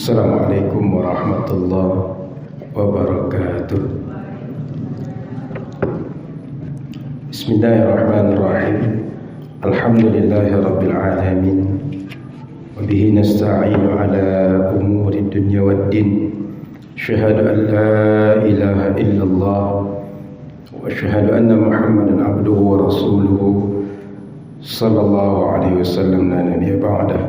Assalamualaikum warahmatullahi wabarakatuh. Bismillahirrahmanirrahim. Alhamdulillahi rabbil alamin. Wabihi nasta'inu ala umuri dunya waddin. Asyhadu an la ilaha illallah wa asyhadu anna Muhammadan abduhu wa rasuluhu sallallahu alaihi wasallam la nabiyya ba'dah.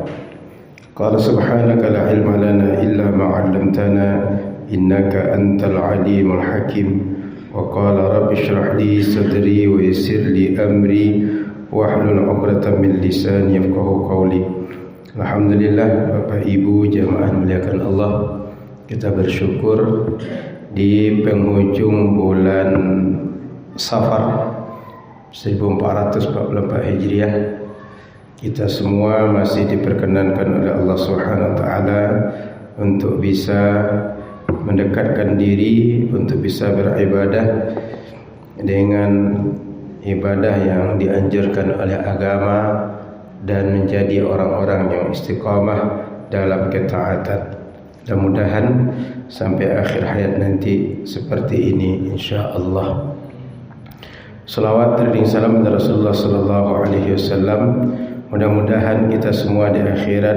Qala subhanaka la ilma lana illa ma 'allamtana innaka antal alimul hakim. Wa qala rabbi shrah li sadri wa yassir li amri wahlul 'uqdatam min lisani yafqahu qawli. Alhamdulillah, Bapak Ibu jamaah muliakan Allah, kita bersyukur di penghujung bulan Safar 1444 Hijriah kita semua masih diperkenankan oleh Allah Subhanahu wa taala untuk bisa mendekatkan diri, untuk bisa beribadah dengan ibadah yang dianjurkan oleh agama dan menjadi orang-orang yang istiqamah dalam ketaatan. Mudah-mudahan sampai akhir hayat nanti seperti ini insyaallah. Salawat dan salam kepada Rasulullah sallallahu alaihi wasallam. Mudah-mudahan kita semua di akhirat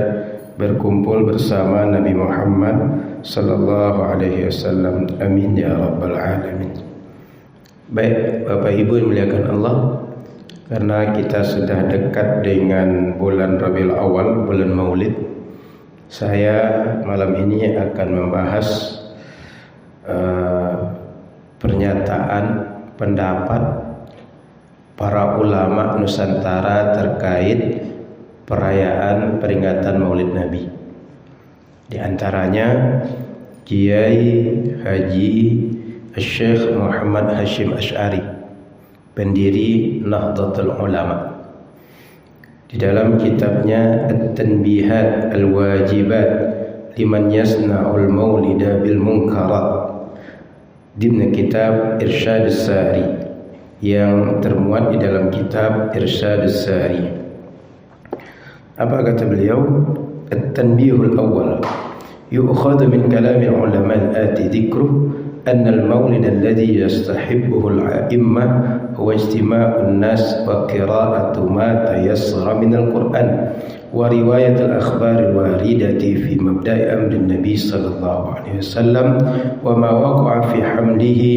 berkumpul bersama Nabi Muhammad sallallahu alaihi wasallam. Amin ya rabbal alamin. Baik, Bapak Ibu yang muliakan Allah, karena kita sudah dekat dengan bulan Rabiul Awal, bulan Maulid, saya malam ini akan membahas pernyataan pendapat para ulama Nusantara terkait perayaan peringatan Maulid Nabi. Di antaranya Kiai Haji Syekh Muhammad Hashim Asy'ari, pendiri Nahdlatul Ulama. Di dalam kitabnya At-Tanbihat Al-Wajibat Liman Yasna'ul Maulida Bil Munkarat, dimna kitab Irsyadus Sari, yang termuat di dalam kitab Irsyadus Sari. Apa kata beliau? At-tanbihul awwal yu'khadhu min kalam ulama al-ati dhikru anna al-maulid alladhi yastahibbuhu al-a'immah huwa ijtima'u an-nas wa qira'atu ma tayassara min al-Qur'an wa riwayat al-akhbar al-waridati fi mabda'i amri an-nabi sallallahu alaihi wasallam wa ma waqa'a fi hamlihi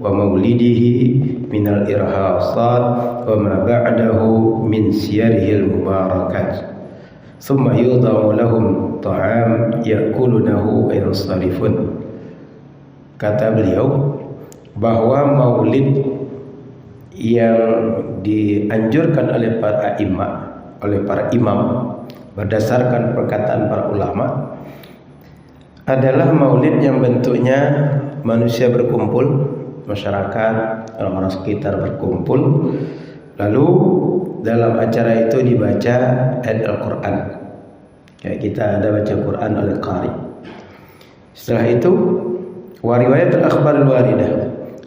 wa maulidihi min al-irhasat wa ma ba'dahu min siyarihi al-mubarakat thumma yudha'u lahum ta'am ya'kulunahu wa yansarifun. Kata beliau bahwa maulid yang dianjurkan oleh para imam, berdasarkan perkataan para ulama, adalah maulid yang bentuknya manusia berkumpul, masyarakat, orang-orang sekitar berkumpul, lalu dalam acara itu dibaca ayat Al-Quran. Kayak kita ada baca Quran oleh qari. Setelah itu riwayat al-akhbar al-waridah,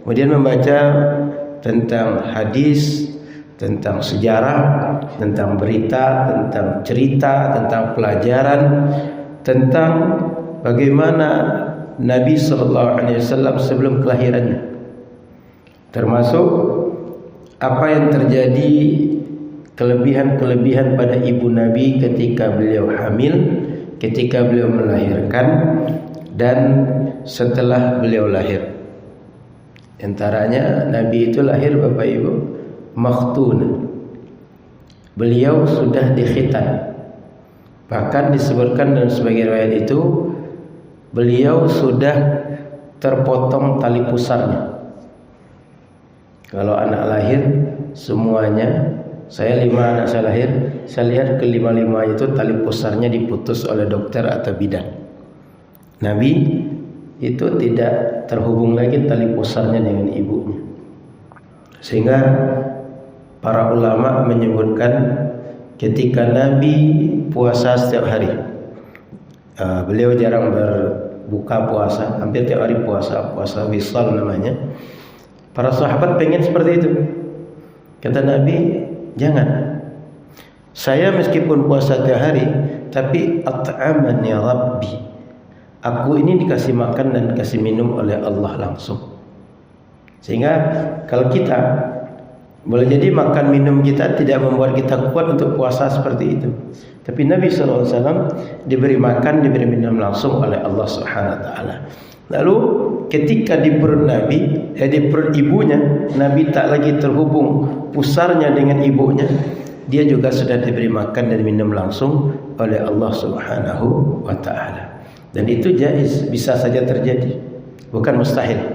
kemudian membaca tentang hadis, tentang sejarah, tentang berita, tentang cerita, tentang pelajaran, tentang bagaimana Nabi sallallahu alaihi wasallam sebelum kelahirannya, termasuk apa yang terjadi, kelebihan-kelebihan pada ibu Nabi ketika beliau hamil, ketika beliau melahirkan, dan setelah beliau lahir. Antaranya Nabi itu lahir, Bapak Ibu, makhtun. Beliau sudah dikhitan. Bahkan disebutkan dalam sebagian riwayat itu beliau sudah terpotong tali pusarnya. Kalau anak lahir semuanya, saya 5 anak saya lahir, saya lihat kelima-lima itu tali pusarnya diputus oleh dokter atau bidan. Nabi itu tidak terhubung lagi tali pusarnya dengan ibunya. Sehingga para ulama menyebutkan ketika Nabi puasa setiap hari, beliau jarang berbuka puasa, hampir tiap hari puasa wisal namanya. Para sahabat pengen seperti itu. Kata Nabi, jangan. Saya meskipun puasa tiap hari, tapi at'amani Rabbi, aku ini dikasih makan dan dikasih minum oleh Allah langsung. Sehingga kalau kita boleh jadi makan minum kita tidak membuat kita kuat untuk puasa seperti itu. Tapi Nabi SAW diberi makan, diberi minum langsung oleh Allah Subhanahu Wa Taala. Lalu ketika di perut Nabi, di perut ibunya, Nabi tak lagi terhubung pusarnya dengan ibunya. Dia juga sudah diberi makan dan minum langsung oleh Allah Subhanahu Wa Taala. Dan itu jaiz, bisa saja terjadi, bukan mustahil.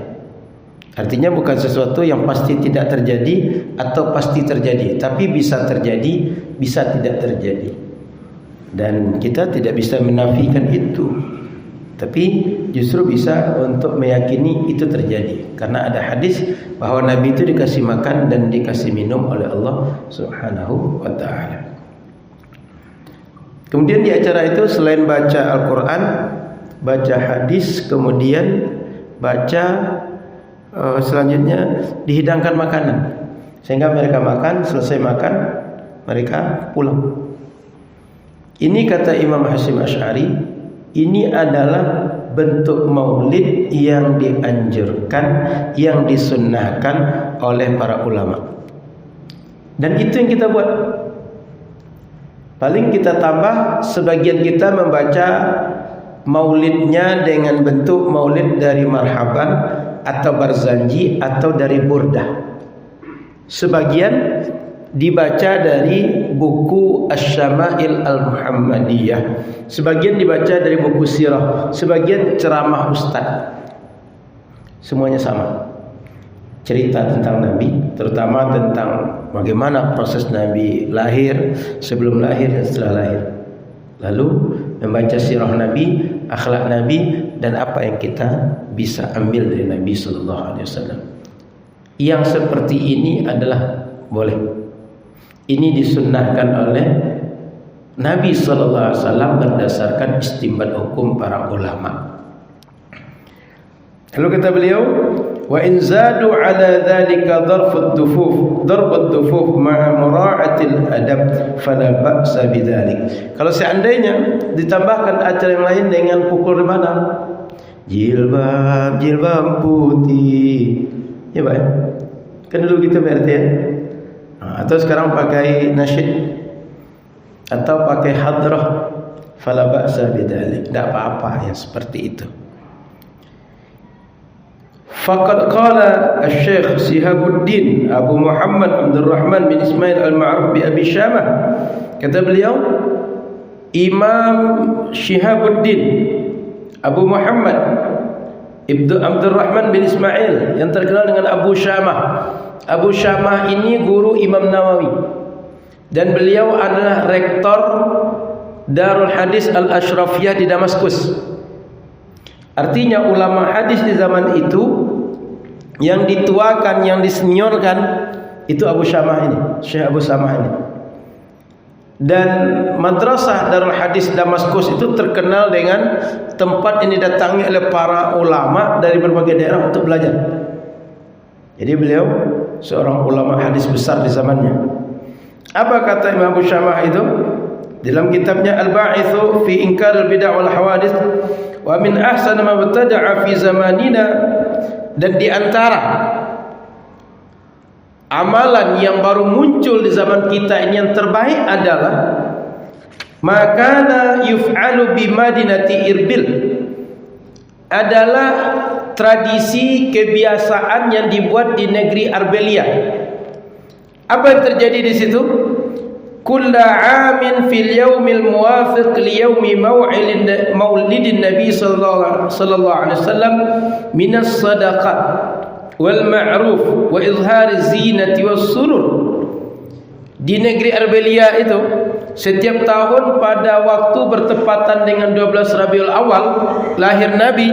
Artinya bukan sesuatu yang pasti tidak terjadi atau pasti terjadi, tapi bisa terjadi, bisa tidak terjadi. Dan kita tidak bisa menafikan itu, tapi justru bisa untuk meyakini itu terjadi. Karena ada hadis bahwa Nabi itu dikasih makan dan dikasih minum oleh Allah Subhanahu Wa Taala. Kemudian di acara itu selain baca Al-Quran, baca hadis, kemudian baca selanjutnya dihidangkan makanan, sehingga mereka makan, selesai makan mereka pulang. Ini kata Imam Hasyim Asy'ari, ini adalah bentuk maulid yang dianjurkan, yang disunnahkan oleh para ulama. Dan itu yang kita buat. Paling kita tambah, sebagian kita membaca maulidnya dengan bentuk maulid dari marhaban atau barzanji atau dari burdah. Sebagian dibaca dari buku Asy-Syama'il Al-Muhammadiyah, sebagian dibaca dari buku sirah, sebagian ceramah ustaz. Semuanya sama, cerita tentang Nabi, terutama tentang bagaimana proses Nabi lahir, sebelum lahir dan setelah lahir. Lalu membaca sirah Nabi, akhlak Nabi, dan apa yang kita bisa ambil dari Nabi Sallallahu Alaihi Wasallam. Yang seperti ini adalah boleh. Ini disunnahkan oleh Nabi Sallallahu Alaihi Wasallam berdasarkan istinbat hukum para ulama. Lalu kata beliau, wa in zadu ala dzalika darfud dufuf ma'a mura'atil adab fala ba'sa bidzalik. Kalau seandainya ditambahkan acara yang lain dengan pukul rimana, jilbab putih, ya Pak, kan dulu kita berarti ya. Atau sekarang pakai nasyid atau pakai hadrah, fala ba'sa bidzalik, tidak apa-apa yang seperti itu. Faqad qala Asy-Syaikh Shihabuddin Abu Muhammad Abdul Rahman bin Ismail Al-Ma'ruf bi Abi Syamah, kata beliau, Imam Shihabuddin Abu Muhammad Ibnu Abdul Rahman bin Ismail yang terkenal dengan Abu Syamah. Abu Syamah ini guru Imam Nawawi, dan beliau adalah rektor Darul Hadis Al-Ashrafiyah di Damaskus. Artinya ulama hadis di zaman itu yang dituakan, yang diseniorkan itu Abu Syamah ini, Syekh Abu Syamah ini. Dan madrasah Darul Hadis Damaskus itu terkenal dengan tempat yang didatangi oleh para ulama dari berbagai daerah untuk belajar. Jadi beliau seorang ulama hadis besar di zamannya. Apa kata Imam Abu Syamah itu dalam kitabnya Al-Ba'itsu fi Inkar al-Bid'ah wal Hawadits, wa min ahsan ma btada'a fi zamanina, dan di antara amalan yang baru muncul di zaman kita ini yang terbaik adalah makana yuf'alu bi Madinati Irbil, adalah tradisi kebiasaan yang dibuat di negeri Arbelia. Apa yang terjadi di situ? Kulla amin fil yaumil muwafiq li yaumi maulidin Nabi sallallahu alaihi wasallam min as-sadaqah wal ma'ruf wa izhar zinati was surur. Di negeri Arbelia itu setiap tahun pada waktu bertepatan dengan 12 Rabiul Awal lahir Nabi,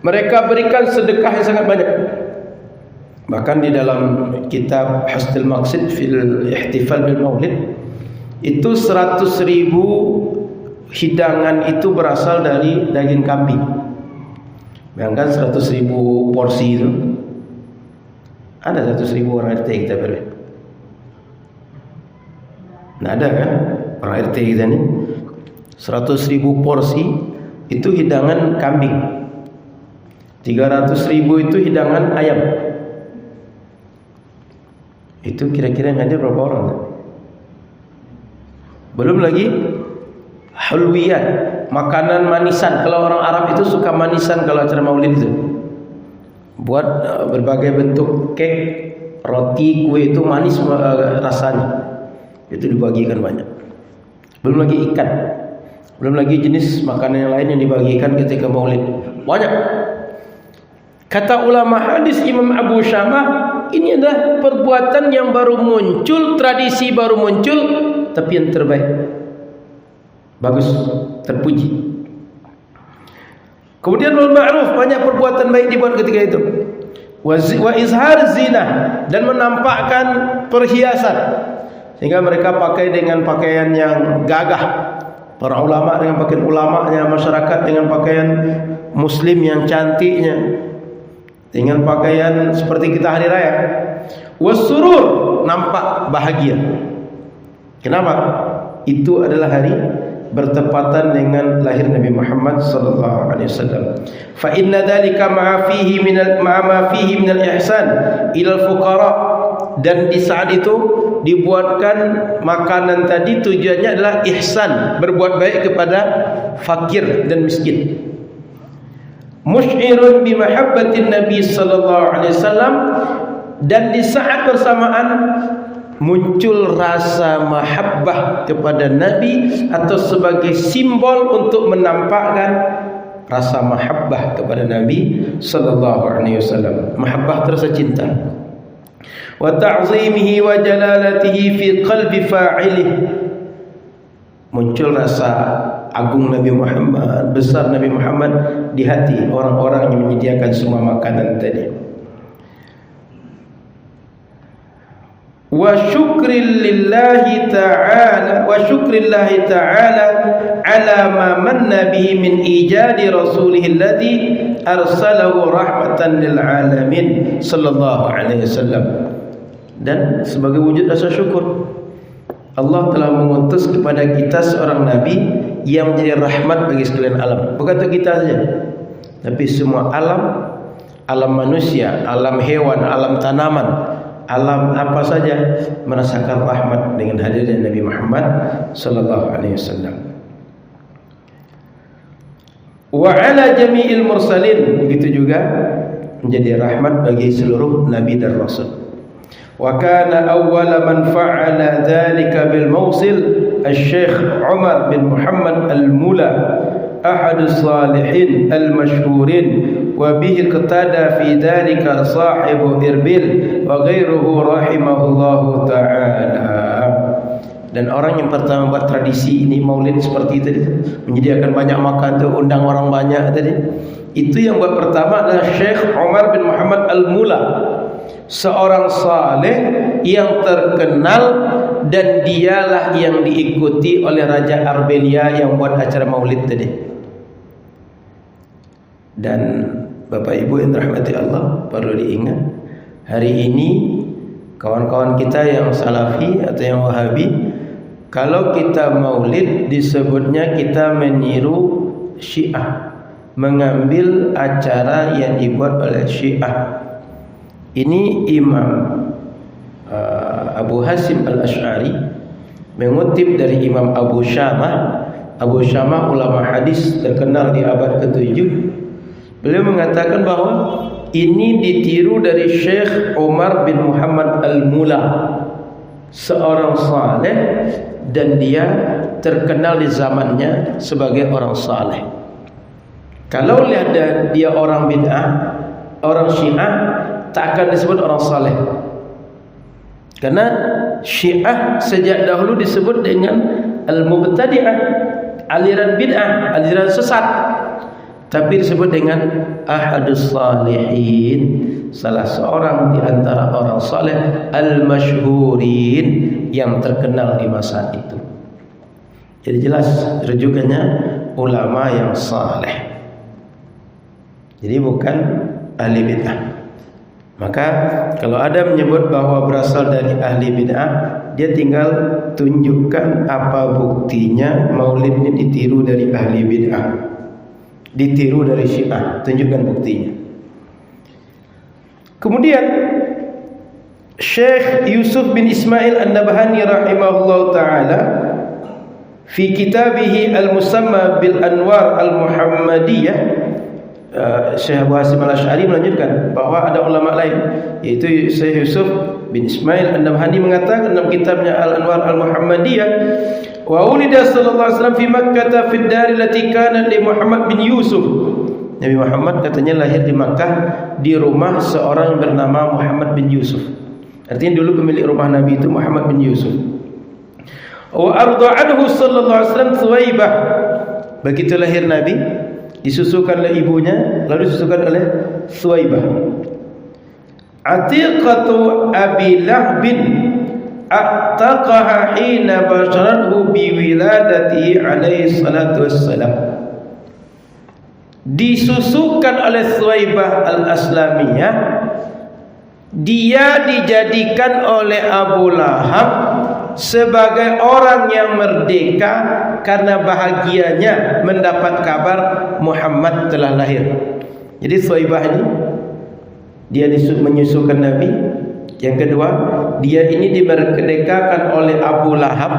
mereka berikan sedekah yang sangat banyak. Bahkan di dalam kitab Hasdul Maqsid fil Ihtifal bil Maulid itu 100.000 hidangan itu berasal dari daging kambing. Bayangkan 100.000 porsi itu. Ada 100.000 orang RT kita beri. Nah ada kan orang RT kita ni 100.000 porsi itu hidangan kambing. 300.000 itu hidangan ayam. Itu kira-kira yang hadir berapa orang? Belum lagi hulwiyat, makanan manisan. Kalau orang Arab itu suka manisan kalau acara maulid itu. Buat berbagai bentuk kek, roti, kue itu manis rasanya. Itu dibagikan banyak. Belum lagi ikan. Belum lagi jenis makanan yang lain yang dibagikan ketika maulid. Banyak. Kata ulama hadis Imam Abu Syamah, ini adalah perbuatan yang baru muncul, tradisi baru muncul, tapi yang terbaik. Bagus, terpuji. Kemudian wal ma'ruf, banyak perbuatan baik dibuat ketika itu. Wa izhar zina, dan menampakkan perhiasan, sehingga mereka pakai dengan pakaian yang gagah. Para ulama dengan pakaian ulamanya, masyarakat dengan pakaian muslim yang cantiknya, dengan pakaian seperti kita hari raya. Wasurur, nampak bahagia. Kenapa? Itu adalah hari bertepatan dengan lahir Nabi Muhammad sallallahu alaihi wasallam. Fa inna dzalika ma fihi min al-ihsan ila al-fuqara, dan di saat itu dibuatkan makanan tadi tujuannya adalah ihsan, berbuat baik kepada fakir dan miskin. Musy'irun bi mahabbatin Nabi sallallahu alaihi wasallam, dan di saat bersamaan muncul rasa mahabbah kepada Nabi, atau sebagai simbol untuk menampakkan rasa mahabbah kepada Nabi sallallahu alaihi wasallam. Mahabbah, rasa cinta. Wa ta'zimihi wa jalalatihi fi qalbi fa'ilih, muncul rasa agung Nabi Muhammad, besar Nabi Muhammad di hati orang-orang yang menyediakan semua makanan tadi. Wa syukrillahi ta'ala ala ma manna bihi min ijadi rasulih alladhi arsalahu rahmatan lil alamin sallallahu alaihi wasallam. Dan sebagai wujud rasa syukur, Allah telah mengutus kepada kita seorang nabi yang menjadi rahmat bagi sekalian alam. Bukan untuk kita saja, tapi semua alam, alam manusia, alam hewan, alam tanaman, alam apa saja merasakan rahmat dengan hadirnya Nabi Muhammad sallallahu alaihi wasallam. Wa ala jami'il mursalin, begitu juga menjadi rahmat bagi seluruh nabi dan rasul. Wa kana awwala man fa'ala dhalika bil mawsil al-Syekh Umar bin Muhammad al-Mula, ahadus salihin al-mashhurin, wa bihi iqtada fi dhalika sahibu Irbil wa ghairuhu rahimahullahu ta'ala. Dan orang yang pertama buat tradisi ini maulid seperti tadi, menyediakan banyak makan tu, undang orang banyak tadi, itu yang buat pertama adalah Syekh Umar bin Muhammad al-Mula, seorang saleh yang terkenal, dan dialah yang diikuti oleh Raja Arbelia yang buat acara maulid tadi. Dan Bapak Ibu yang dirahmati Allah, perlu diingat, hari ini kawan-kawan kita yang salafi atau yang wahabi, kalau kita maulid disebutnya kita meniru Syiah, mengambil acara yang dibuat oleh Syiah. Ini Imam Abu Hasim al-Ash'ari mengutip dari Imam Abu Syamah. Abu Syamah ulama hadis terkenal di abad ke-7. Beliau mengatakan bahwa ini ditiru dari Syekh Umar bin Muhammad al-Mula, seorang saleh, dan dia terkenal di zamannya sebagai orang saleh. Kalau lihat dia orang bid'ah, orang Syiah, tak akan disebut orang saleh. Karena Syiah sejak dahulu disebut dengan al-mubtadi'ah, aliran bid'ah, aliran sesat. Tapi disebut dengan ahadus salihin, salah seorang di antara orang saleh al-masyhurin, yang terkenal di masa itu. Jadi jelas rujukannya ulama yang saleh. Jadi bukan ahli bid'ah. Maka kalau ada menyebut bahwa berasal dari ahli bid'ah, dia tinggal tunjukkan apa buktinya maulid ini ditiru dari ahli bid'ah. ditiru dari Syiah. Tunjukkan buktinya. Kemudian Syekh Yusuf bin Ismail An-Nabhani rahimahullah ta'ala fi kitabih al-musamma bil anwar al-muhammadiyah, Syekh Abu Hasim al-Asy'ari melanjutkan bahawa ada ulama lain, yaitu Syekh Yusuf bin Ismail An-Nabhani mengatakan dalam kitabnya Al-Anwar Al-Muhammadiyah, wa ulida sallallahu alaihi wasallam fi Makkah fi ad-dar allati kanat li Muhammad bin Yusuf. Nabi Muhammad katanya lahir di Makkah di rumah seorang yang bernama Muhammad bin Yusuf. Artinya dulu pemilik rumah Nabi itu Muhammad bin Yusuf. Wa arda'anhu sallallahu alaihi wasallam Thuwaibah. Begitu lahir Nabi, disusukan oleh ibunya, lalu disusukan oleh Thuwaibah. Atiqatu Abi Lahbin a'taqaha hina basharathu biwiladatihi alaihi salatu wassalam. Disusukan oleh Thuwaibah al-Aslamiyah, dia dijadikan oleh Abu Lahab sebagai orang yang merdeka karena bahagianya mendapat kabar Muhammad telah lahir. Jadi Thuwaibah ini dia menyusukan Nabi. Yang kedua, dia ini dimerdekakan oleh Abu Lahab.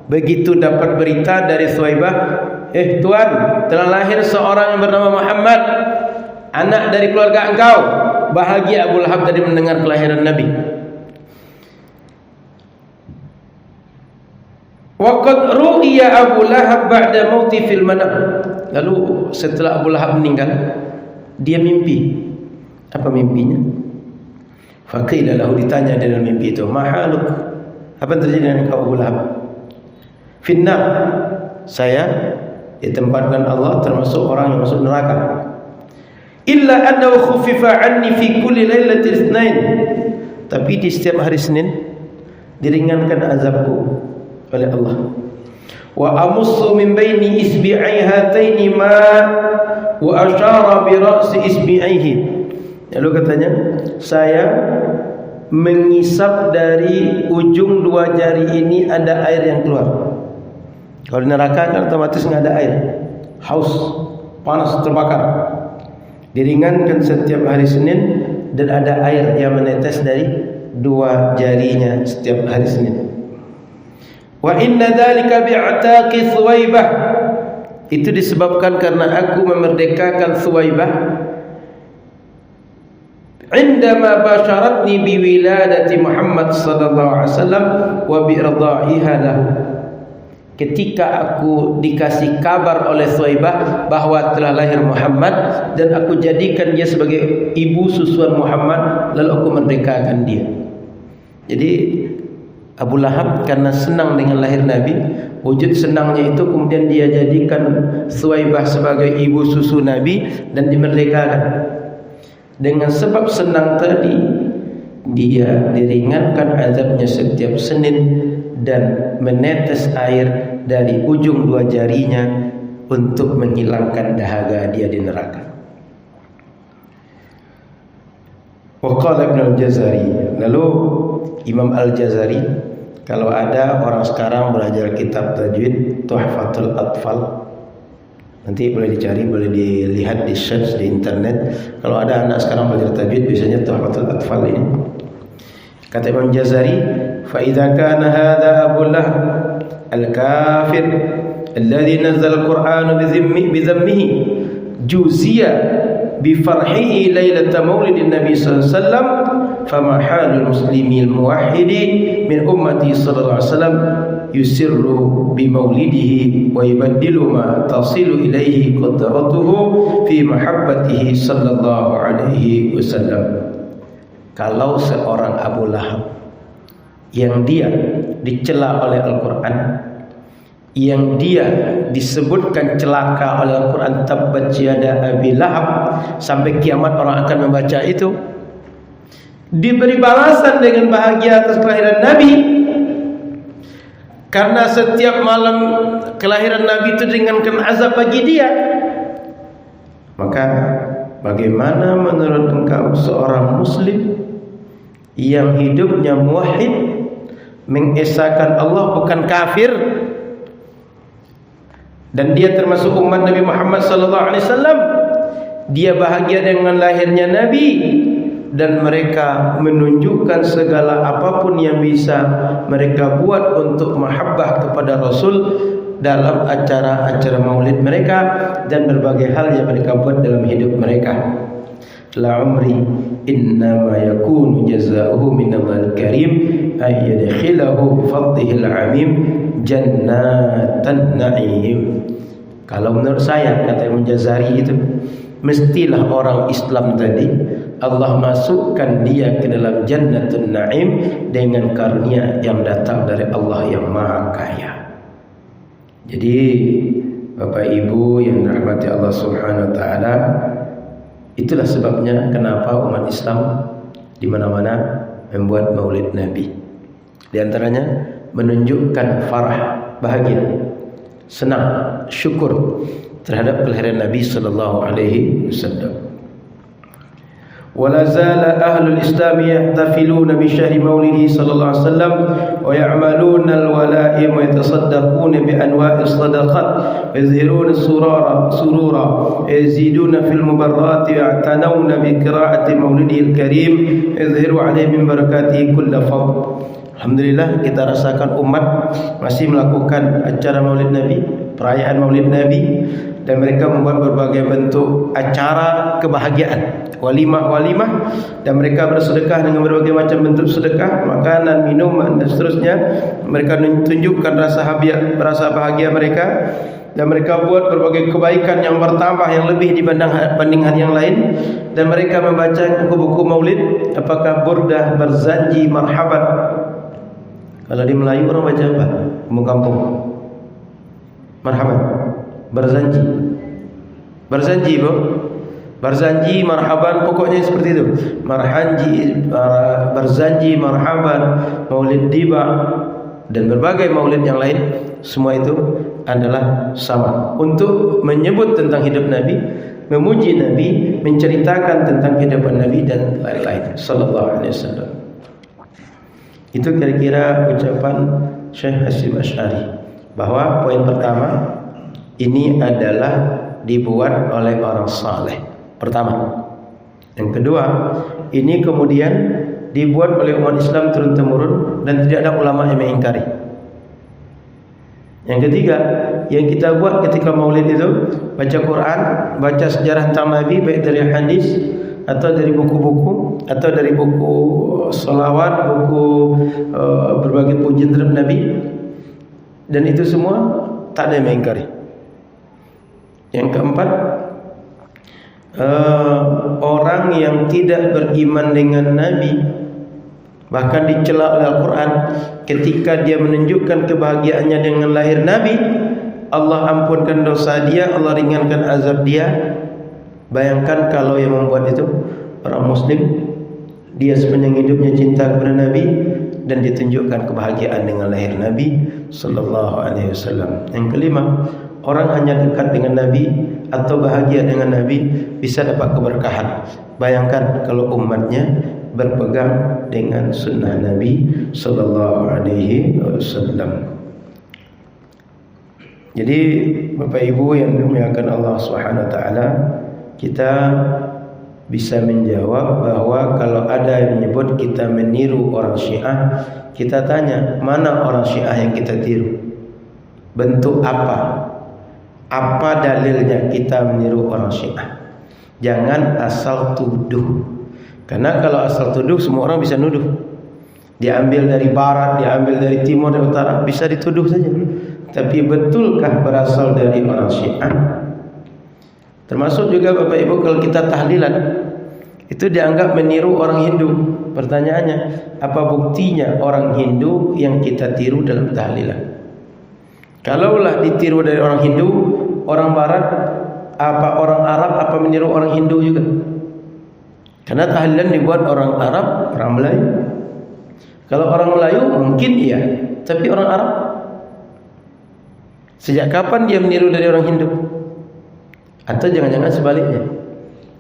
Begitu dapat berita dari Thuwaibah, tuan, telah lahir seorang yang bernama Muhammad, anak dari keluarga engkau. Bahagia Abu Lahab tadi mendengar kelahiran Nabi. Waqad ru'iya Abu Lahab ba'da mauti fil manam. Lalu setelah Abu Lahab meninggal, dia mimpi. Apa mimpinya? Faqila lahu, ditanya dalam mimpi itu, "Ma haluk?" Apa yang terjadi dengan kau Abu Lahab? "Finnar." Saya ditempatkan Allah termasuk orang yang masuk neraka. "Illa annahu khuffifa 'anni fi kulli lailatin itsnain." Tapi di setiap hari Senin diringankan azabku oleh Allah. "Wa amussu min baini isbi'i hataini ma wa asyara bi ra'si isbi'ihi." Lalu katanya, saya mengisap dari ujung dua jari ini ada air yang keluar. Kalau di neraka kan otomatis enggak ada air. Haus, panas, terbakar. Diringankan setiap hari Senin dan ada air yang menetes dari dua jarinya setiap hari Senin. Wa inna dzalika bi'taqi Thuwaibah. Itu disebabkan karena aku memerdekakan Thuwaibah. Indama basyaratni biwiladati Muhammad sallallahu alaihi wasallam wa bi'radha'iha lahu. Ketika aku dikasih kabar oleh Thuwaibah bahwa telah lahir Muhammad dan aku jadikan dia sebagai ibu susuan Muhammad, lalu aku merdekakan dia. Jadi Abu Lahab karena senang dengan lahir Nabi, wujud senangnya itu kemudian dia jadikan Thuwaibah sebagai ibu susu Nabi dan dimerdekakan. Dengan sebab senang tadi, dia diringankan azabnya setiap Senin dan menetes air dari ujung dua jarinya untuk menghilangkan dahaga dia di neraka. Waqala Ibn al-Jazari. Lalu Imam Al-Jazari, kalau ada orang sekarang belajar kitab tajwid Tuhfatul Atfal, nanti boleh dicari, boleh dilihat di search di internet. Kalau ada anak sekarang belajar tajwid, biasanya Tuhfatul Atfal ini. Kata Imam Jazari, fa idza kana hadha Abu Lahab al-kafir alladhi nazzala al-Qur'ana bi dhammihi juziya bi farhihi lailata maulidin Nabi sallallahu alaihi wasallam, fama halul muslimil muwahhidi min ummati sallallahu alaihi wasallam yusirru bi maulidihi wa yubaddilu ma tasilu ilaihi qadratuhu fi mahabbatihi sallallahu alaihi wasallam. Kalau seorang Abu Lahab yang dia dicela oleh Al-Quran, yang dia disebutkan celaka oleh Al-Quran, tabbat yada Abi Lahab, sampai kiamat orang akan membaca itu, diberi balasan dengan bahagia atas kelahiran Nabi. Karena setiap malam kelahiran Nabi itu diringankan azab bagi dia. Maka bagaimana menurut engkau seorang muslim yang hidupnya muwahhid, mengesahkan Allah, bukan kafir, Dan dia termasuk umat Nabi Muhammad sallallahu alaihi wasallam. Dia bahagia dengan lahirnya Nabi, dan mereka menunjukkan segala apapun yang bisa mereka buat untuk mahabbah kepada Rasul dalam acara-acara maulid mereka dan berbagai hal yang mereka buat dalam hidup mereka. La umri innama yakunu jazaohu minal karim ay yadkhilahu bi fadlihi al-amim jannatan na'im. Kalau menurut saya, kata Imam Jazari itu, mestilah orang Islam tadi Allah masukkan dia ke dalam jannatun na'im dengan karunia yang datang dari Allah yang Maha Kaya. Jadi Bapak Ibu yang dirahmati Allah Subhanahu wa taala, itulah sebabnya kenapa umat Islam di mana-mana membuat Maulid Nabi. Di antaranya menunjukkan farah, bahagia, senang, syukur terhadap kelahiran Nabi sallallahu alaihi wasallam. ولا زال أهل الإسلام يحتفلون بشهر مولده صلى الله عليه وسلم ويعملون الولائم ويتصدقون بأنواع الصدقات ويظهرون سرورا يزيدون في المبرات ويعتنون بقراءة مولده الكريم يظهر عليه من بركاته كل فضل. Alhamdulillah, kita rasakan umat masih melakukan acara Maulid Nabi, perayaan Maulid Nabi, dan mereka membuat berbagai bentuk acara kebahagiaan, walimah, dan mereka bersedekah dengan berbagai macam bentuk sedekah, makanan, minuman, dan seterusnya. Mereka tunjukkan rasa bahagia mereka, dan mereka buat berbagai kebaikan yang bertambah, yang lebih dibanding hari yang lain. Dan mereka membaca buku-buku Maulid, apakah burdah, berzanji, marhaban. Kalau di Melayu orang baca apa? Kampung. Marhaban. Berzanji, bro. Berzanji, marhaban, pokoknya seperti itu. Berzanji, marhaban, maulid tiba, dan berbagai maulid yang lain. Semua itu adalah sama untuk menyebut tentang hidup Nabi, memuji Nabi, menceritakan tentang kehidupan Nabi dan lain-lain sallallahu alaihi wasallam. Itu kira-kira ucapan Syekh Hasyim Asy'ari, bahwa poin pertama ini adalah dibuat oleh orang saleh. Pertama. Yang kedua, ini kemudian dibuat oleh umat Islam turun-temurun dan tidak ada ulama yang mengingkari. Yang ketiga, yang kita buat ketika Maulid itu baca Quran, baca sejarah tentang Nabi, baik dari hadis atau dari buku-buku, atau dari buku salawat, buku berbagai pujian terhadap Nabi, dan itu semua tak ada yang mengingkari. Yang keempat, orang yang tidak beriman dengan Nabi, bahkan dicela oleh Al-Quran ketika dia menunjukkan kebahagiaannya dengan lahir Nabi, Allah ampunkan dosa dia, Allah ringankan azab dia. Bayangkan kalau yang membuat itu orang Muslim, dia sepanjang hidupnya cinta kepada Nabi, dan ditunjukkan kebahagiaan dengan lahir Nabi sallallahu alaihi wasallam. Yang kelima, orang hanya dekat dengan Nabi atau bahagia dengan Nabi bisa dapat keberkahan. Bayangkan kalau umatnya berpegang dengan sunnah Nabi sallallahu alaihi wasallam. Jadi Bapak Ibu yang dimuliakan Allah Subhanahu wa taala, kita bisa menjawab bahwa kalau ada yang menyebut kita meniru orang Syiah, kita tanya, mana orang Syiah yang kita tiru? Bentuk apa? Apa dalilnya kita meniru orang Syiah? Jangan asal tuduh. Karena kalau asal tuduh, semua orang bisa nuduh. Diambil dari barat, diambil dari timur, dari utara, bisa dituduh saja. Tapi betulkah berasal dari orang Syiah? Termasuk juga Bapak Ibu, kalau kita tahlilan, itu dianggap meniru orang Hindu. Pertanyaannya, apa buktinya orang Hindu yang kita tiru dalam tahlilan? Kalaulah ditiru dari orang Hindu, orang Barat, apa orang Arab, apa meniru orang Hindu juga? Karena tahlilan dibuat orang Arab, orang Melayu. Kalau orang Melayu mungkin iya, tapi orang Arab, sejak kapan dia meniru dari orang Hindu? Atau jangan-jangan sebaliknya,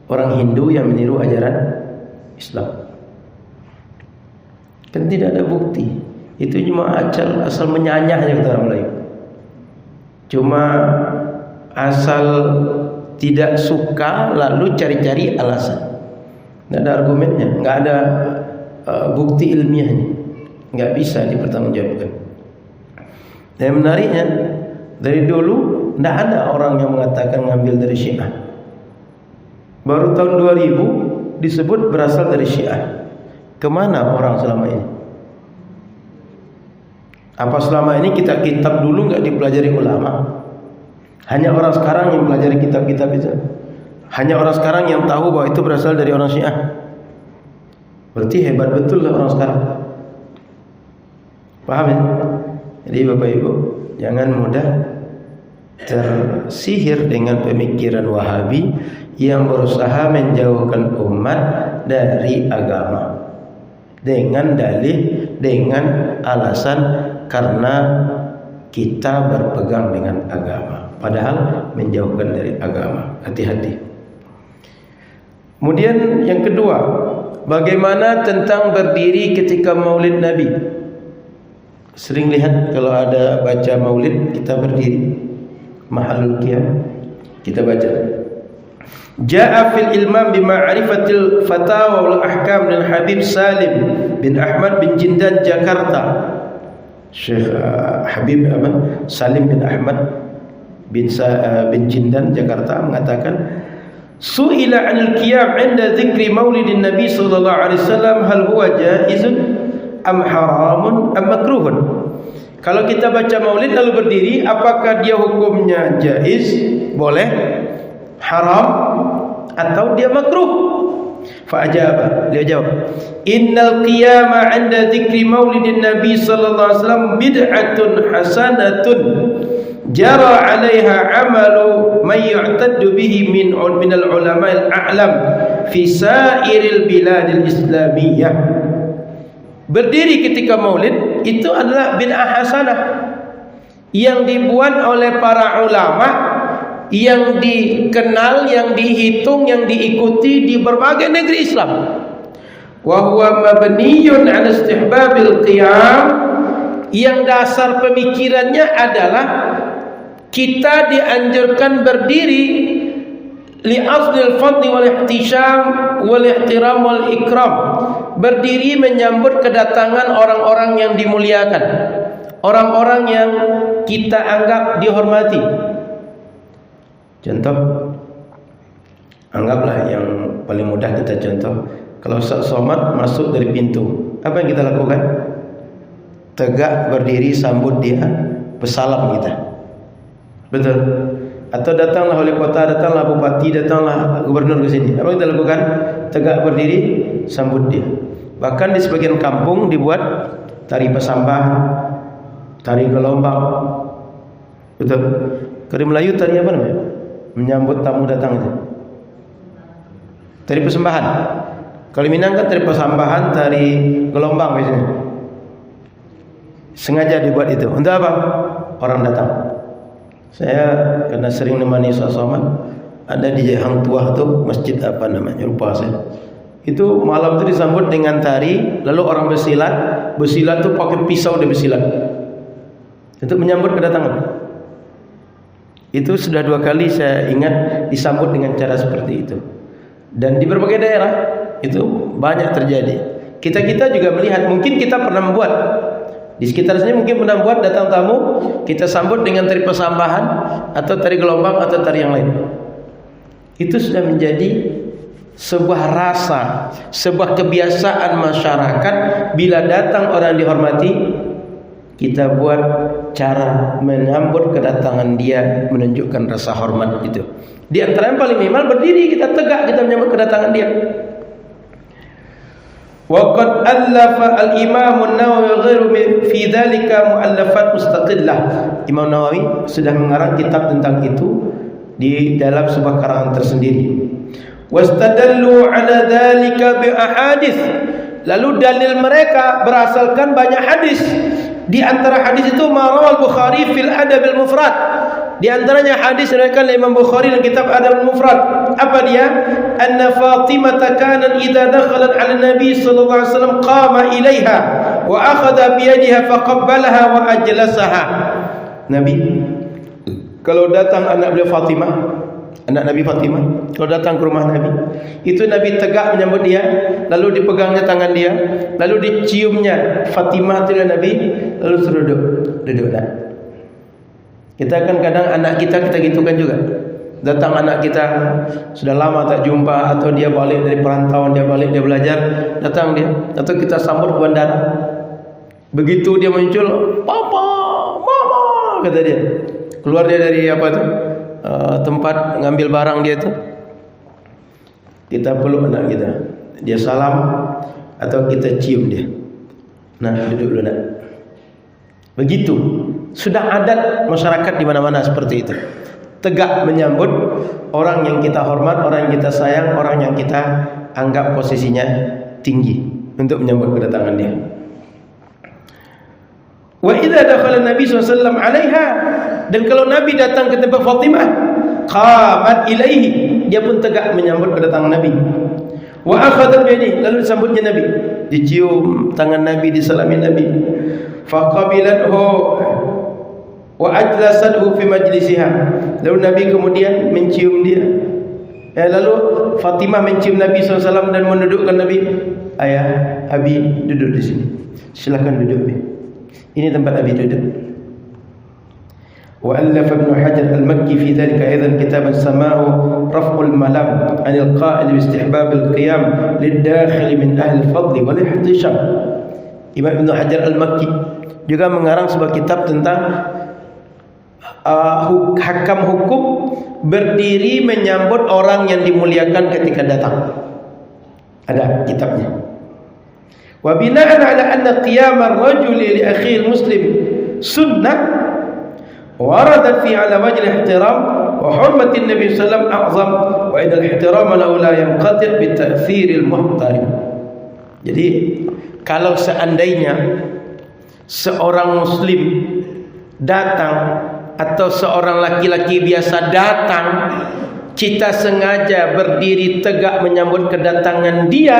orang Hindu yang meniru ajaran Islam? Kan tidak ada bukti. Itu cuma asal menyanyah aja kata orang Melayu. Cuma asal tidak suka lalu cari-cari alasan. Tidak ada argumennya, nggak ada bukti ilmiahnya, nggak bisa dipertanggungjawabkan. Dan menariknya, dari dulu tidak ada orang yang mengatakan ngambil dari Syiah. Baru tahun 2000 disebut berasal dari Syiah. Kemana orang selama ini? Apa selama ini kitab-kitab dulu nggak dipelajari ulama? Hanya orang sekarang yang pelajari kitab-kitab itu. Hanya orang sekarang yang tahu bahwa itu berasal dari orang Syiah. Berarti hebat betul lah orang sekarang. Paham ya? Jadi Bapak Ibu, jangan mudah tersihir dengan pemikiran Wahabi yang berusaha menjauhkan umat dari agama dengan dalih, dengan alasan karena kita berpegang dengan agama, padahal menjauhkan dari agama. Hati-hati. Kemudian yang kedua, bagaimana tentang berdiri ketika Maulid Nabi? Sering lihat kalau ada baca Maulid kita berdiri. Mahalul qiyam kita baca. Jaa fil ilmam bi ma'rifatil fatawa wal ahkam dan Habib Salim bin Ahmad bin Jindan Jakarta. Syekh Habib Salim bin Ahmad bin Jindan Jakarta mengatakan, su'ila 'anil qiyam 'inda dzikri maulidin Nabi sallallahu alaihi wasallam hal huwa jaizun am haramun am makruhun. Kalau kita baca maulid lalu berdiri, apakah dia hukumnya jaiz, boleh, haram, atau dia makruh? Fa'ajaba, dia jawab, innal qiyama 'inda dzikri maulidin Nabi sallallahu alaihi wasallam bid'atun hasanatun jara 'alaiha 'amalu man yu'taddu bihi min al-ulama al-a'lam fi sa'iril biladil islamiyah. Berdiri ketika maulid itu adalah bid'ah hasanah yang dibuat oleh para ulama, yang dikenal, yang dihitung, yang diikuti di berbagai negeri Islam. Wa huwa mabniyun 'ala istihbabil qiyam, yang dasar pemikirannya adalah kita dianjurkan berdiri li asdil fadli wal ihtisham wal ihtiram wal ikram, berdiri menyambut kedatangan orang-orang yang dimuliakan, orang-orang yang kita anggap dihormati. Contoh, anggaplah yang paling mudah kita contoh, kalau saat somat masuk dari pintu, apa yang kita lakukan? Tegak berdiri sambut dia, bersalam kita. Betul? Atau datanglah wali kota, datanglah bupati, datanglah gubernur ke sini, apa yang kita lakukan? Tegak berdiri sambut dia. Bahkan di sebagian kampung dibuat tari pesambahan, tari gelombang. Betul? Kalau di Melayu tari apa namanya? Menyambut tamu datang itu. Tari persembahan. Kalau di Minang kan tari persambahan, tari gelombang biasanya. Sengaja dibuat itu. Untuk apa? Orang datang. Saya karena sering menemani sholat, ada di Hang Tuah tu masjid apa namanya, lupa saya. Itu malam itu disambut dengan tari, lalu orang bersilat. Bersilat tu pakai pisau dia bersilat. Untuk menyambut kedatangan. Itu sudah 2 kali saya ingat disambut dengan cara seperti itu. Dan di berbagai daerah itu banyak terjadi. Kita juga melihat, mungkin kita pernah membuat. Di sekitar sini mungkin pernah buat, datang tamu, kita sambut dengan tari persambahan atau tari gelombang atau tari yang lain. Itu sudah menjadi sebuah rasa, sebuah kebiasaan masyarakat. Bila datang orang dihormati, kita buat cara menyambut kedatangan dia, menunjukkan rasa hormat itu. Di antara yang paling minimal berdiri, kita tegak, kita menyambut kedatangan dia. Waqad allafa al-Imam an-Nawawi ghairu fi dzalika muallafat mustaqillah. Imam Nawawi sudah mengarang kitab tentang itu di dalam sebuah karangan tersendiri. Wastadallu ala dzalika bi ahadits. Lalu dalil mereka berasalkan banyak hadis. Di antara hadis itu Marawal Bukhari fil Adab al-Mufrad. Di antaranya hadis riwayat Imam Bukhari dalam kitab Adab al-Mufrad. Apa dia? Anna Fatimah kanat idza dakhalat 'ala Nabi sallallahu alaihi wasallam qama ilaiha wa akhadha bi yadiha faqabbalaha wa ajlasaha. Nabi kalau datang anak beliau Fatimah, anak Nabi Fatimah, kalau datang ke rumah Nabi, itu Nabi tegak menyambut dia, lalu dipegangnya tangan dia, lalu diciumnya Fatimah tu Nabi, lalu suruh duduk nak. Kita kan kadang anak kita gitukan juga. Datang anak kita sudah lama tak jumpa, atau dia balik dari perantauan, dia belajar, datang dia, atau kita sambut ke bandara. Begitu dia muncul, papa, mama, kata dia. Keluar dia dari tempat ngambil barang dia tu, kita peluk anak kita, dia salam atau kita cium dia. Nah, duduk dulu nak. Begitu. Sudah adat masyarakat di mana-mana seperti itu. Tegak menyambut orang yang kita hormat, orang yang kita sayang, orang yang kita anggap posisinya tinggi, untuk menyambut kedatangan dia. Wa idza dakhala Nabi SAW 'alaiha, dan kalau Nabi datang ke tempat Fatimah, qamat ilaihi, dia pun tegak menyambut kedatangan Nabi. Wa akhadhat bi yadihi, lalu disambutnya Nabi, dicium tangan Nabi, disalami Nabi. Faqabilathu wa ajlasathu fi majlisiha, lalu Nabi kemudian mencium dia. Lalu Fatimah mencium Nabi SAW dan menundukkan Nabi. Ayah, Abi duduk di sini. Silakan duduk. Ini tempat Nabi duduk. Wa allafa Ibn Hajar al-Makki fi dhalika aidan kitaban samahu Raf'ul Malam 'anil qa'il bi istihbab al-qiyam lid-dakhil min ahli al-fadl wal ihtisham. Imam Ibn Hajar al-Makki juga mengarang sebuah kitab tentang hakam hukum berdiri menyambut orang yang dimuliakan ketika datang. Ada kitabnya. Wa bina'an 'ala anna qiyam ar-rajuli li akhihi al-muslim sunnah waradat fi 'ala wajhi al-ihtiram wa hurmati an-nabi sallallahu alaihi wasallam a'zam wa inna al-ihtirama lahu la yanqati' bi ta'thir al-muhtarim. Jadi kalau seandainya seorang muslim datang, atau seorang laki-laki biasa datang, kita sengaja berdiri tegak menyambut kedatangan dia,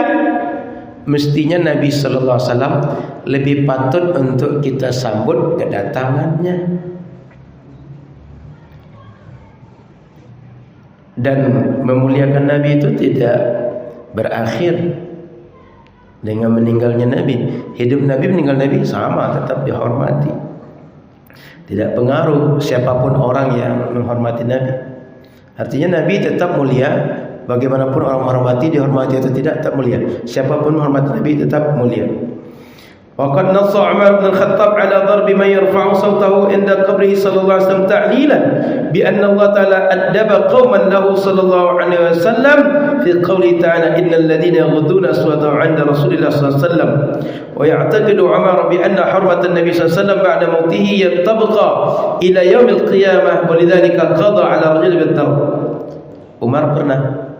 mestinya Nabi sallallahu alaihi wasallam lebih patut untuk kita sambut kedatangannya. Dan memuliakan Nabi itu tidak berakhir dengan meninggalnya Nabi. Hidup Nabi, meninggal Nabi sama, tetap dihormati. Tidak pengaruh siapapun orang yang menghormati Nabi. Artinya Nabi tetap mulia. Bagaimanapun orang menghormati, dihormati atau tidak, tetap mulia. Siapapun menghormati Nabi tetap mulia. Waqad nassa Umar bin Khattab ala darbi man yarfa'u sawtahu inda qabrihi sallallahu alaihi wasallam ta'lilan bi anna Allah ta'ala addaba qauman lahu sallallahu alaihi wasallam fi qawli ta'ala innal ladhina yaghudduna aswatahum 'inda Rasulillah sallallahu alaihi wasallam wa ya'taqidu Umar bi anna hurmatan nabi sallallahu alaihi wasallam ba'da mautihi yantabqa ila yaumil qiyamah wa lidzalika qada 'ala rajul bid-darb. Umar pernah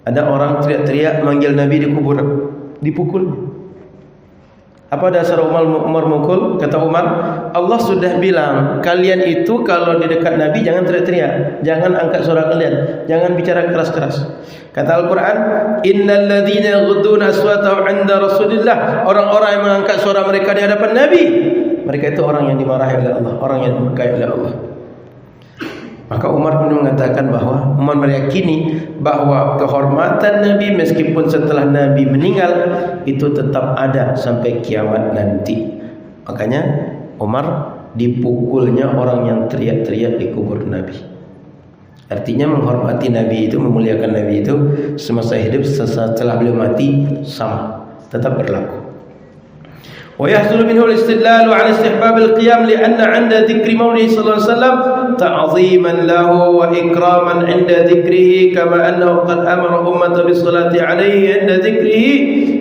ada orang teriak-teriak manggil Nabi di kuburan, dipukul. Apa dasar Umar mukul? Kata Umar, Allah sudah bilang, kalian itu kalau di dekat Nabi jangan teriak-teriak, jangan angkat suara kalian, jangan bicara keras-keras. Kata Al-Quran, innal ladzina yaghudduna aswatahum 'inda Rasulillah, orang-orang yang mengangkat suara mereka di hadapan Nabi, mereka itu orang yang dimarahi oleh Allah, orang yang dimurkai oleh Allah. Maka Umar pun mengatakan bahwa Umar meyakini bahwa kehormatan Nabi meskipun setelah Nabi meninggal itu tetap ada sampai kiamat nanti. Makanya Umar dipukulnya orang yang teriak-teriak di kubur Nabi. Artinya menghormati Nabi itu, memuliakan Nabi itu semasa hidup, setelah beliau mati sama, tetap berlaku. ويحصل منه الاستدلال على استحباب القيام لأن عند ذكر مولده صلى الله عليه وسلم تعظيما له وإكراما عند ذكره كما أنه قد أمر أمته بالصلاة عليه عند ذكره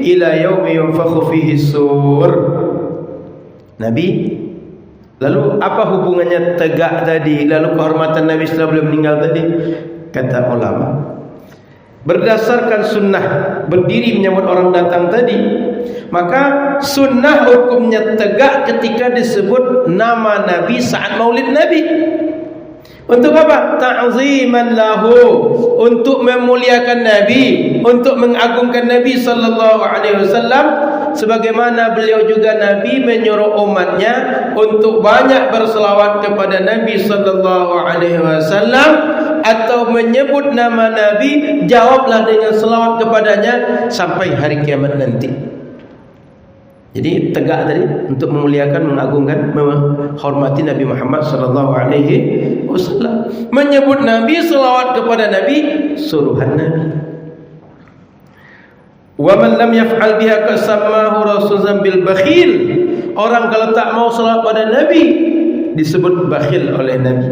إلى يوم ينفخ فيه السور. Nabi, lalu apa hubungannya tegak tadi, lalu kehormatan Nabi setelah beliau meninggal tadi? Kata ulama, berdasarkan sunnah berdiri menyambut orang datang tadi, maka sunnah hukumnya tegak ketika disebut nama Nabi saat maulid Nabi. Untuk apa? Ta'ziman lahu, untuk memuliakan Nabi, untuk mengagungkan Nabi sallallahu alaihi wasallam, sebagaimana beliau juga Nabi menyuruh umatnya untuk banyak berselawat kepada Nabi sallallahu alaihi wasallam, atau menyebut nama Nabi, jawablah dengan selawat kepadanya sampai hari kiamat nanti. Jadi tegak tadi untuk memuliakan, mengagungkan, menghormati Nabi Muhammad sallallahu alaihi wasallam. Menyebut Nabi, selawat kepada Nabi, suruhan Nabi. Wa man lam yaf'al biha kasamahu rasulun bil bakhil. Orang kalau tak mau selawat pada Nabi disebut bakhil oleh Nabi.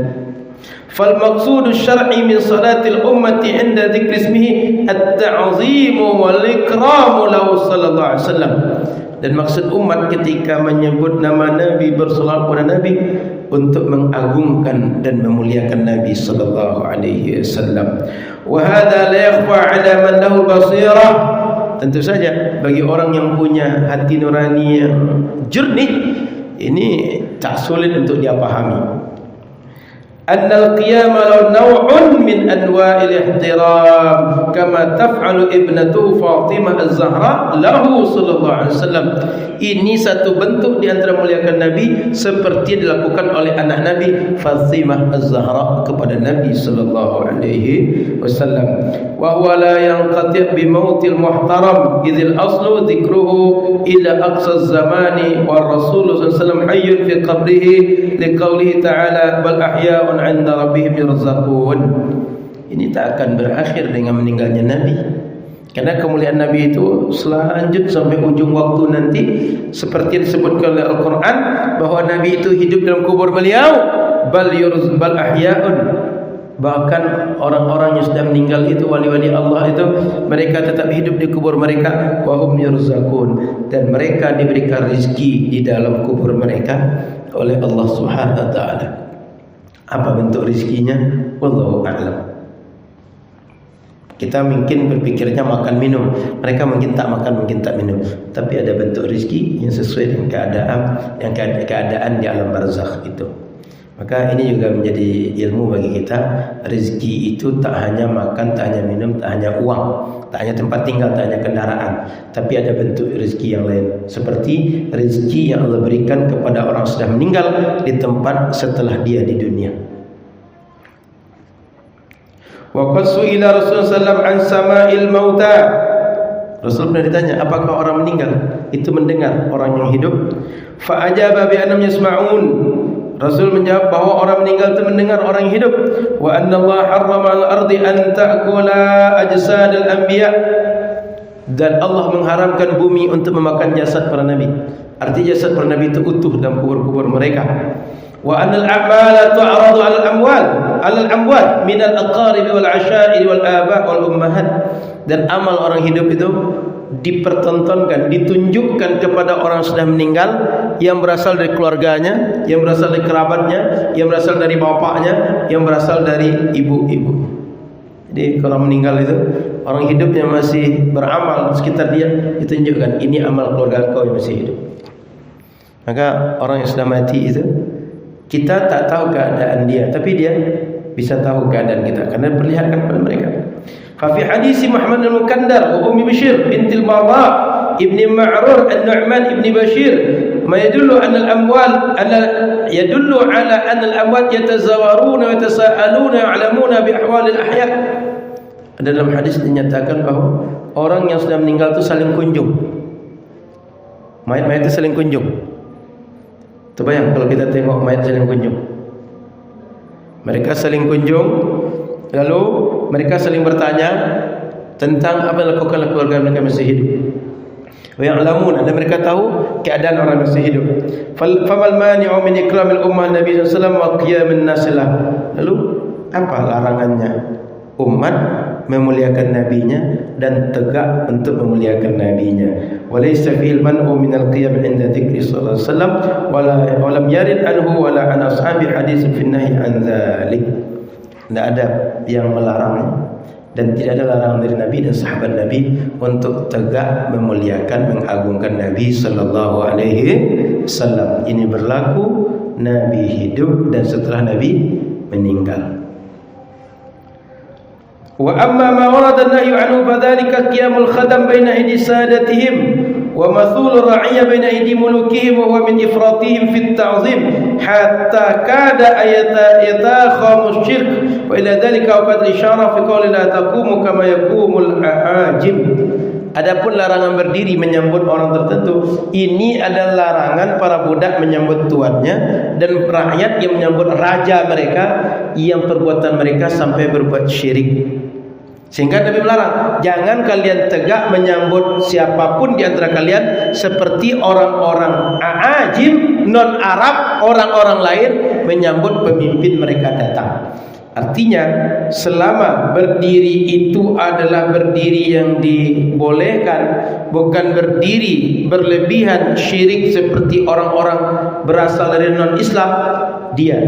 Fal maqsudu syar'i min salatil ummati 'inda dzikri ismihi at-ta'zimu wal ikramu lahu sallallahu alaihi wasallam. Dan maksud umat ketika menyebut nama Nabi, berselawat kepada Nabi, untuk mengagungkan dan memuliakan Nabi sallallahu alaihi wasallam. Wa hadha la yakhfa 'ala man lahu basirah. Tentu saja bagi orang yang punya hati nurani yang jernih, ini tak sulit untuk dia pahami. Annal qiyama law naw'un min anwa'il ihtiram kama taf'alu ibnatu Fatimah Az-Zahra lahu sallallahu alaihi wasallam. Ini satu bentuk di antara memuliakan Nabi seperti dilakukan oleh anak Nabi Fatimah Az-Zahra kepada Nabi sallallahu alaihi wasallam. Wa huwa la yanqati' bi mautil muhtaram idzil aslu dzikruhu ila aqsa zamani wa rasul sallallahu alaihi wasallam hayyun fi qabrihi liqaulihi ta'ala bal ahya'un 'inda rabbihim yurzaqun. Ini tak akan berakhir dengan meninggalnya Nabi, karena kemuliaan Nabi itu selanjut sampai ujung waktu nanti, seperti disebutkan oleh Al-Quran bahwa Nabi itu hidup dalam kubur beliau, bal ahya'un. Bahkan orang-orang yang sudah meninggal itu, wali-wali Allah itu, mereka tetap hidup di kubur mereka, wa hum yurzaqun, dan mereka diberikan rezeki di dalam kubur mereka oleh Allah Subhanahu wa taala. Apa bentuk rezekinya? Wallahu a'lam. Kita mungkin berpikirnya makan minum, mereka mungkin tak makan, mungkin tak minum, tapi ada bentuk rezeki yang sesuai dengan keadaan di alam barzakh itu. Maka ini juga menjadi ilmu bagi kita. Rezeki itu tak hanya makan, tak hanya minum, tak hanya uang, tak hanya tempat tinggal, tak hanya kendaraan, tapi ada bentuk rezeki yang lain, seperti rezeki yang Allah berikan kepada orang sudah meninggal di tempat setelah dia di dunia. Wa qad su'ila Rasulullah sallallahu alaihi wasallam an sama'il mauta. Rasul pernah ditanya, apakah orang meninggal itu mendengar orang yang hidup? Fa ajaba bi annahum yasma'un. Rasul menjawab bahwa orang meninggal itu mendengar orang yang hidup. Wa anna Allah harrama al-ardi an ta'kula ajsad al-anbiya. Dan Allah mengharamkan bumi untuk memakan jasad para nabi. Artinya jasad para nabi itu utuh dalam kubur-kubur mereka. Wa anna al-a'mala tu'radu 'ala al-amwal, 'ala al-amwat min al-aqarib wal 'asha'ir wal aba' wal ummahat. Dan amal orang hidup itu dipertontonkan, ditunjukkan kepada orang sudah meninggal, yang berasal dari keluarganya, yang berasal dari kerabatnya, yang berasal dari bapaknya, yang berasal dari ibu-ibu. Jadi kalau meninggal itu, orang hidup yang masih beramal sekitar dia ditunjukkan, ini amal keluarga kau yang masih hidup. Maka orang yang sudah mati itu, kita tak tahu keadaan dia, tapi dia bisa tahu keadaan kita karena diperlihatkan kepada mereka. Fa fi hadis Muhammad al-Mukandar wa Ummi Bashir binti al-Bara ibni Ma'rur an-Nu'man ibni Bashir ma yadullu anna al-amwal yadullu ala anna al-amwat yatazawaruna wa yatasaaluna ya'lamuna bi ahwal al-ahya. Dalam hadis dinyatakan bahawa orang yang sudah meninggal itu saling kunjung. Mayat-mayat itu saling kunjung. Terbayang kalau kita tengok mayat saling kunjung. Mereka saling kunjung, lalu mereka saling bertanya tentang apa yang dilakukan keluarga mereka masih hidup. Wa ya'lamun, dan mereka tahu keadaan orang masih hidup. Famal mani'u min ikramil ummah Nabi sallallahu alaihi wasallam wa qiyamin nasilah. Lalu apa larangannya umat memuliakan nabinya dan tegak untuk memuliakan nabinya? Walaysa fil man'u min al-qiyam 'inda dzikri sallallahu alaihi wasallam wa lam yarid anhu wa la an ashabi hadits fi an-nahy an dzalik. Tidak ada yang melarang dan tidak ada larangan dari Nabi dan sahabat Nabi untuk tegak memuliakan, mengagungkan Nabi sallallahu alaihi wasallam. Ini berlaku Nabi hidup dan setelah Nabi meninggal. Wa amma ma warada an-nahyu anhu fadzalika qiyamul khadam baina aidi sadatihim wa mathul ra'iyya baina aidi mulukihim wa huwa min ifratihim fi at-ta'zim hatta kada yatakhamu asy-syirk wa ila dhalika wa qad isyara fi qawli la taqumu kama yaqumul aajim. Adapun larangan berdiri menyambut orang tertentu, ini adalah larangan para budak menyambut tuannya dan rakyat yang menyambut raja mereka yang perbuatan mereka sampai berbuat syirik. Sehingga Nabi melarang, jangan kalian tegak menyambut siapapun di antara kalian seperti orang-orang aajim, non-Arab, orang-orang lain menyambut pemimpin mereka datang. Artinya selama berdiri itu adalah berdiri yang dibolehkan, bukan berdiri berlebihan syirik seperti orang-orang berasal dari non-Islam, dia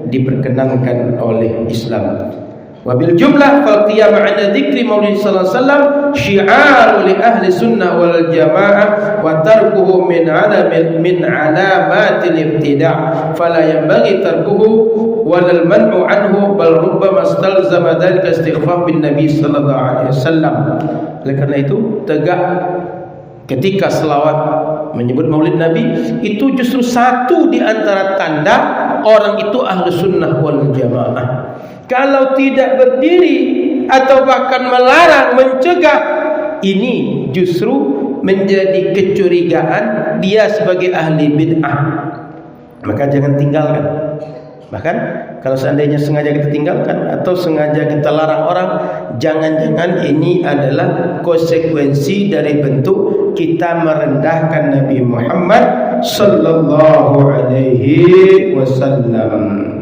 diperkenankan oleh Islam. Wabil jumlah fal qiyam 'ala dzikri maulid sallallahu alaihi wasallam syi'ar li ahli sunnah wal jamaah wa tarkuhu min alamatil ibtida' fala yanbaghi tarkuhu wal man'u anhu bal rubbama istalzama dzalika istighfar bin nabi sallallahu alaihi wasallam. Oleh karena itu tegak ketika selawat menyebut maulid nabi itu justru satu di antara tanda orang itu ahli sunnah wal jamaah. Kalau tidak berdiri atau bahkan melarang, mencegah, ini justru menjadi kecurigaan dia sebagai ahli bid'ah. Maka jangan tinggalkan. Bahkan kalau seandainya sengaja kita tinggalkan atau sengaja kita larang orang, jangan-jangan ini adalah konsekuensi dari bentuk kita merendahkan Nabi Muhammad sallallahu alaihi wasallam.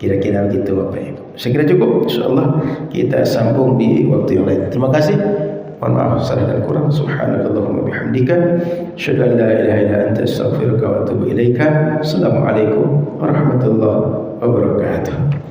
Kira-kira begitu Bapak Ibu. Saya kira cukup. InsyaAllah kita sambung di waktu yang lain. Terima kasih. Mohon maaf salah dan kurang. Subhanakallahumma bihamdika asyhadu an la ilaha illa anta astaghfiruka wa atubu ilaika. Assalamualaikum warahmatullahi wabarakatuh.